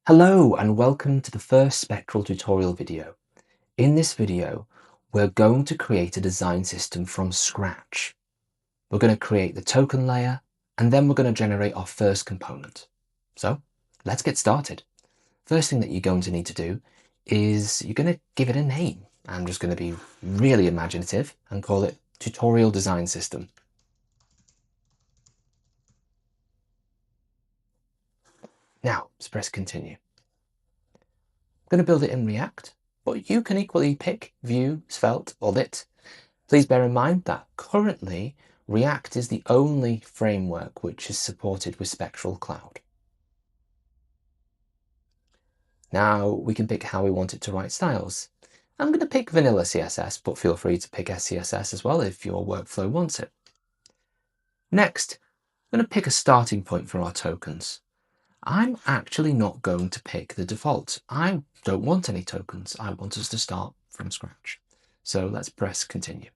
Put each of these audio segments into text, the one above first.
Hello and welcome to the first Spectral tutorial video. In this video, we're going to create a design system from scratch. We're going to create the token layer and then we're going to generate our first component. So let's get started. First thing that you're going to need to do is you're going to give it a name. I'm just going to be really imaginative and call it Tutorial Design System. Now, let's press continue. I'm going to build it in React, but you can equally pick Vue, Svelte, or Lit. Please bear in mind that currently React is the only framework which is supported with Spectral Cloud. Now we can pick how we want it to write styles. I'm going to pick vanilla CSS, but feel free to pick SCSS as well if your workflow wants it. Next, I'm going to pick a starting point for our tokens. I'm actually not going to pick the default. I don't want any tokens. I want us to start from scratch. So let's press continue.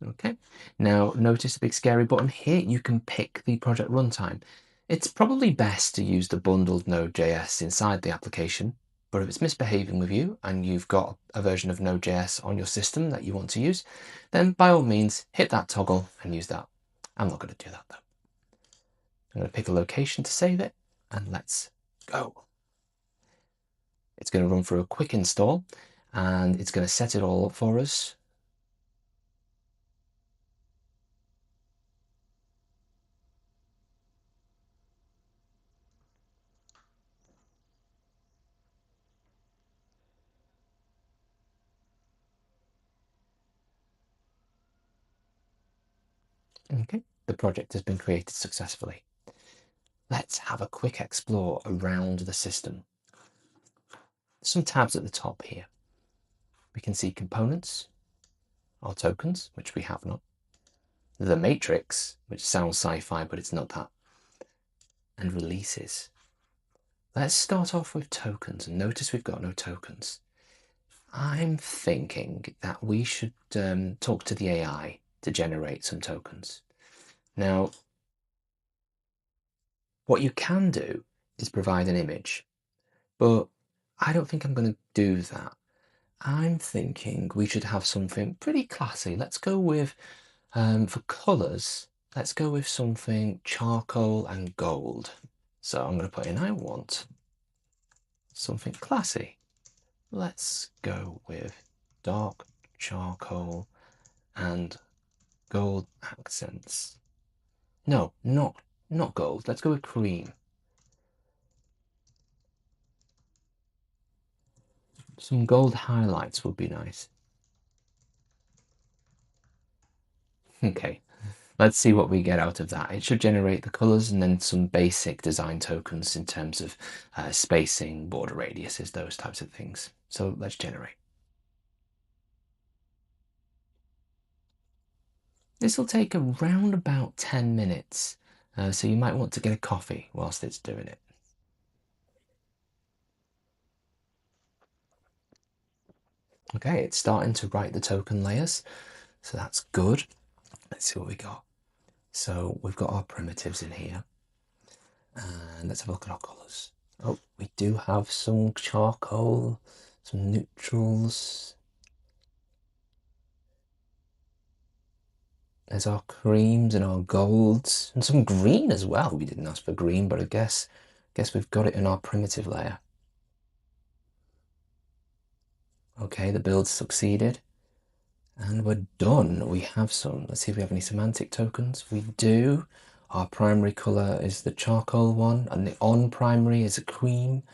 Okay, now notice the big scary button here. You can pick the project runtime. It's probably best to use the bundled Node.js inside the application, but if it's misbehaving with you and you've got a version of Node.js on your system that you want to use, then by all means hit that toggle and use that. I'm not going to do that though. I'm going to pick a location to save it and let's go. It's going to run through a quick install and it's going to set it all up for us. Okay, the project has been created successfully. Let's have a quick explore around the system. Some tabs at the top here. We can see components, our tokens, which we have not, the matrix, which sounds sci-fi, but it's not that, and releases. Let's start off with tokens, and notice we've got no tokens. I'm thinking that we should talk to the AI to generate some tokens. Now, what you can do is provide an image, but I don't think I'm going to do that. I'm thinking we should have something pretty classy. Let's go with, for colours, let's go with something charcoal and gold. So I'm going to put in, I want something classy. Let's go with dark charcoal and gold accents. No, not gold. Let's go with cream. Some gold highlights would be nice. Okay, let's see what we get out of that. It should generate the colors and then some basic design tokens in terms of spacing, border radiuses, those types of things. So let's generate. This will take around about 10 minutes. So you might want to get a coffee whilst it's doing it. Okay, it's starting to write the token layers. So that's good. Let's see what we got. So we've got our primitives in here. And let's have a look at our colors. Oh, we do have some charcoal, some neutrals. There's our creams and our golds and some green as well. We didn't ask for green, but I guess we've got it in our primitive layer. Okay, the build succeeded. And we're done. We have some. Let's see if we have any semantic tokens. We do. Our primary color is the charcoal one, and the on primary is a cream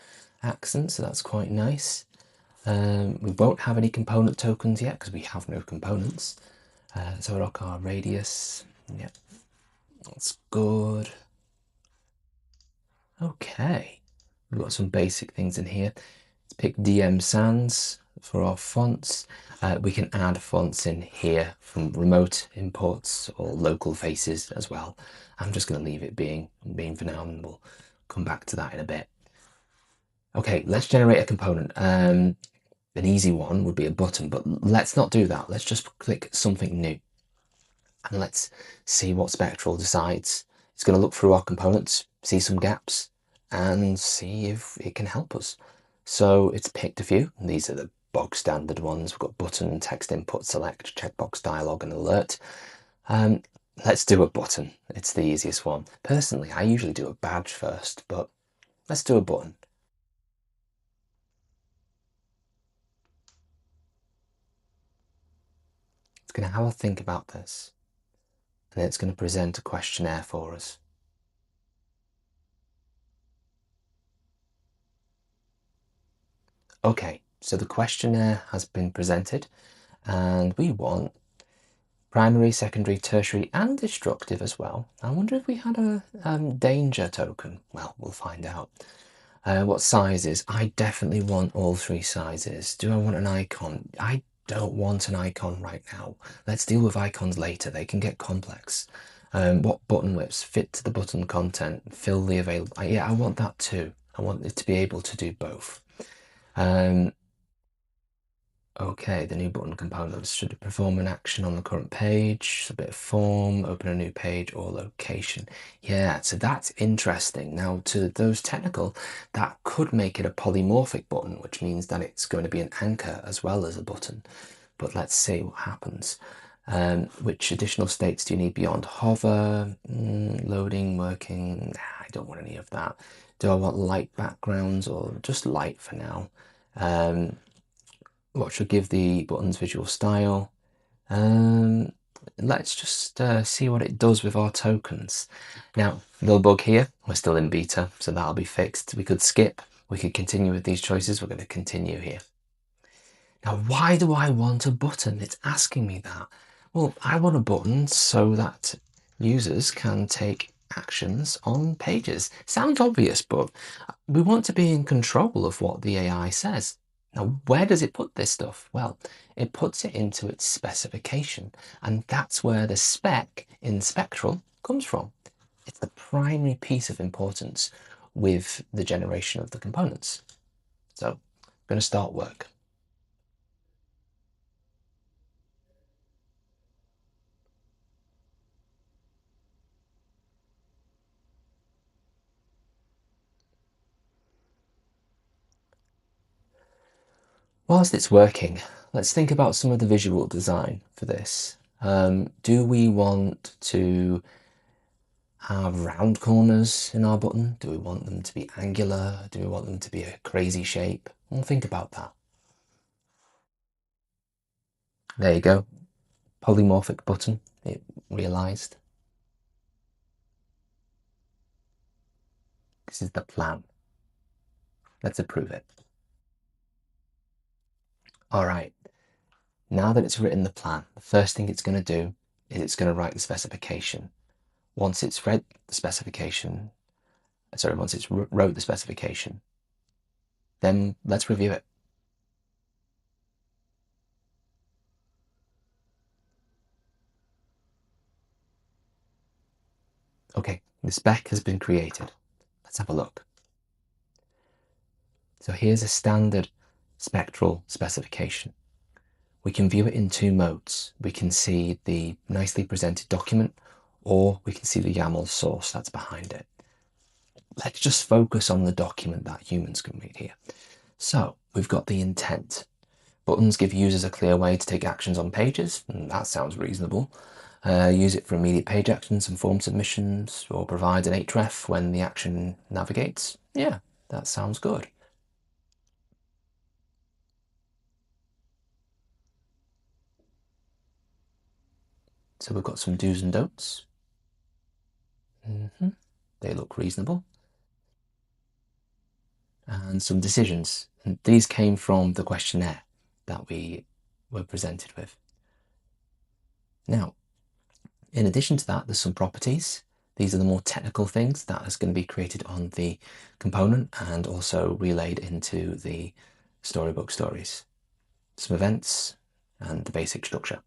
accent, so that's quite nice. We won't have any component tokens yet because we have no components. So look, our radius. Yep, that's good. Okay, we've got some basic things in here. Let's pick DM Sans for our fonts. We can add fonts in here from remote imports or local faces as well. I'm just going to leave it being for now, and we'll come back to that in a bit. Okay, let's generate a component. An easy one would be a button, but let's not do that. Let's just click something new. And let's see what Spectral decides. It's going to look through our components, see some gaps, and see if it can help us. So it's picked a few. These are the bog standard ones. We've got button, text input, select, checkbox, dialog, and alert. Um, let's do a button. It's the easiest one. Personally, I usually do a badge first, but let's do a button. It's going to have a think about this, and it's going to present a questionnaire for us. Okay, so the questionnaire has been presented, and we want primary, secondary, tertiary, and destructive as well. I wonder if we had a danger token. Well, we'll find out. What sizes? I definitely want all three sizes. Do I want an icon? I don't want an icon right now. Let's deal with icons later. They can get complex. What button widths? Fit to the button content. Fill the available. Yeah, I want that too. I want it to be able to do both. Um, Okay, the new button components. Should it perform an action on the current page? Submit a form, open a new page, or location. Yeah, so that's interesting. Now, to those technical, that could make it a polymorphic button, which means that it's going to be an anchor as well as a button. But let's see what happens. Which additional states do you need beyond hover? Loading, working. I don't want any of that. Do I want light backgrounds or just light for now? What should give the buttons visual style? Um, let's just see what it does with our tokens. Now, little bug here, we're still in beta, so that'll be fixed. We could skip, we could continue with these choices. We're going to continue here. Now, why do I want a button? It's asking me that. Well, I want a button so that users can take actions on pages. Sounds obvious, but we want to be in control of what the AI says. Now, where does it put this stuff? Well, it puts it into its specification, and that's where the spec in Spektral comes from. It's the primary piece of importance with the generation of the components. So, I'm going to start work. Whilst it's working, let's think about some of the visual design for this. Do we want to have round corners in our button? Do we want them to be angular? Do we want them to be a crazy shape? Well, think about that. There you go. Polymorphic button, it realized. This is the plan. Let's approve it. All right, now that it's written the plan, the first thing it's going to do is it's going to write the specification. Once it's read the specification, once it's wrote the specification, then let's review it. Okay, the spec has been created. Let's have a look. So here's a standard Spektral specification. We can view it in two modes. We can see the nicely presented document, or we can see the YAML source that's behind it. Let's just focus on the document that humans can read here. So we've got the intent. Buttons give users a clear way to take actions on pages, and that sounds reasonable. Use it for immediate page actions and form submissions, or provide an href when the action navigates. Yeah, that sounds good. So we've got some do's and don'ts. They look reasonable. And some decisions. And these came from the questionnaire that we were presented with. Now, in addition to that, there's some properties. These are the more technical things that is going to be created on the component and also relayed into the storybook stories. Some events and the basic structure.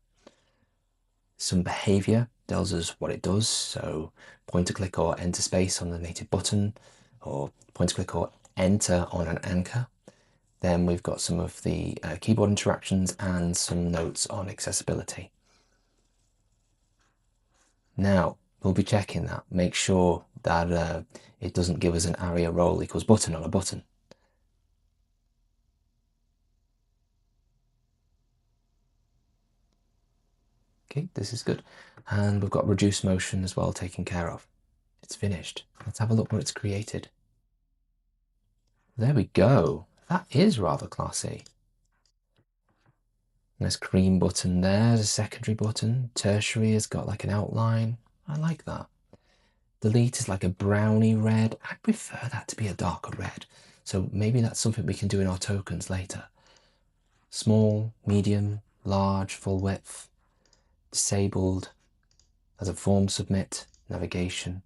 Some behavior tells us what it does. So point to click or enter space on the native button, or point to click or enter on an anchor. Then we've got some of the keyboard interactions and some notes on accessibility. Now, we'll be checking that. Make sure that it doesn't give us an aria role equals button on a button. Okay, this is good. And we've got reduce motion as well taken care of. It's finished. Let's have a look what it's created. There we go. That is rather classy. Nice green button there, a secondary button. Tertiary has got like an outline. I like that. Delete is like a browny red. I prefer that to be a darker red. So maybe that's something we can do in our tokens later. Small, medium, large, full width. Disabled as a form submit, navigation.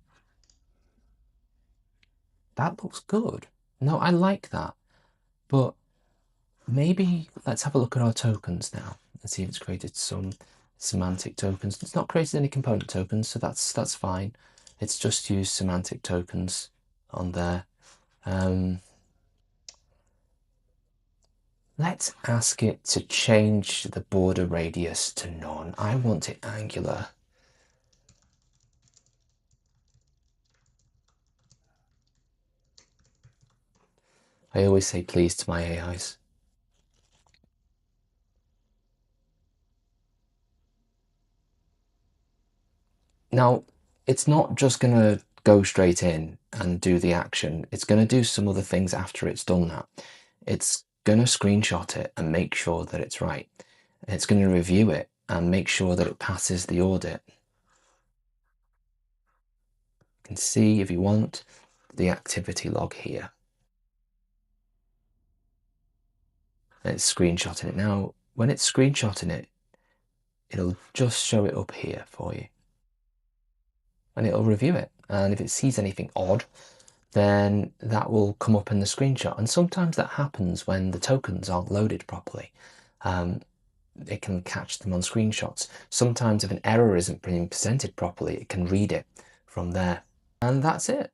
That looks good. No, I like that. But maybe let's have a look at our tokens now and see if it's created some semantic tokens. It's not created any component tokens, so that's fine. It's just used semantic tokens on there. Let's ask it to change the border radius to none. I want it angular. I always say please to my AIs. Now, it's not just going to go straight in and do the action. It's going to do some other things after it's done that. It's going to screenshot it and make sure that it's right. It's going to review it and make sure that it passes the audit. You can see, if you want, the activity log here. And it's screenshotting it. Now, when it's screenshotting it, it'll just show it up here for you. And it'll review it. And if it sees anything odd, then that will come up in the screenshot. And sometimes that happens when the tokens aren't loaded properly. It can catch them on screenshots. Sometimes if an error isn't being presented properly, it can read it from there. And that's it.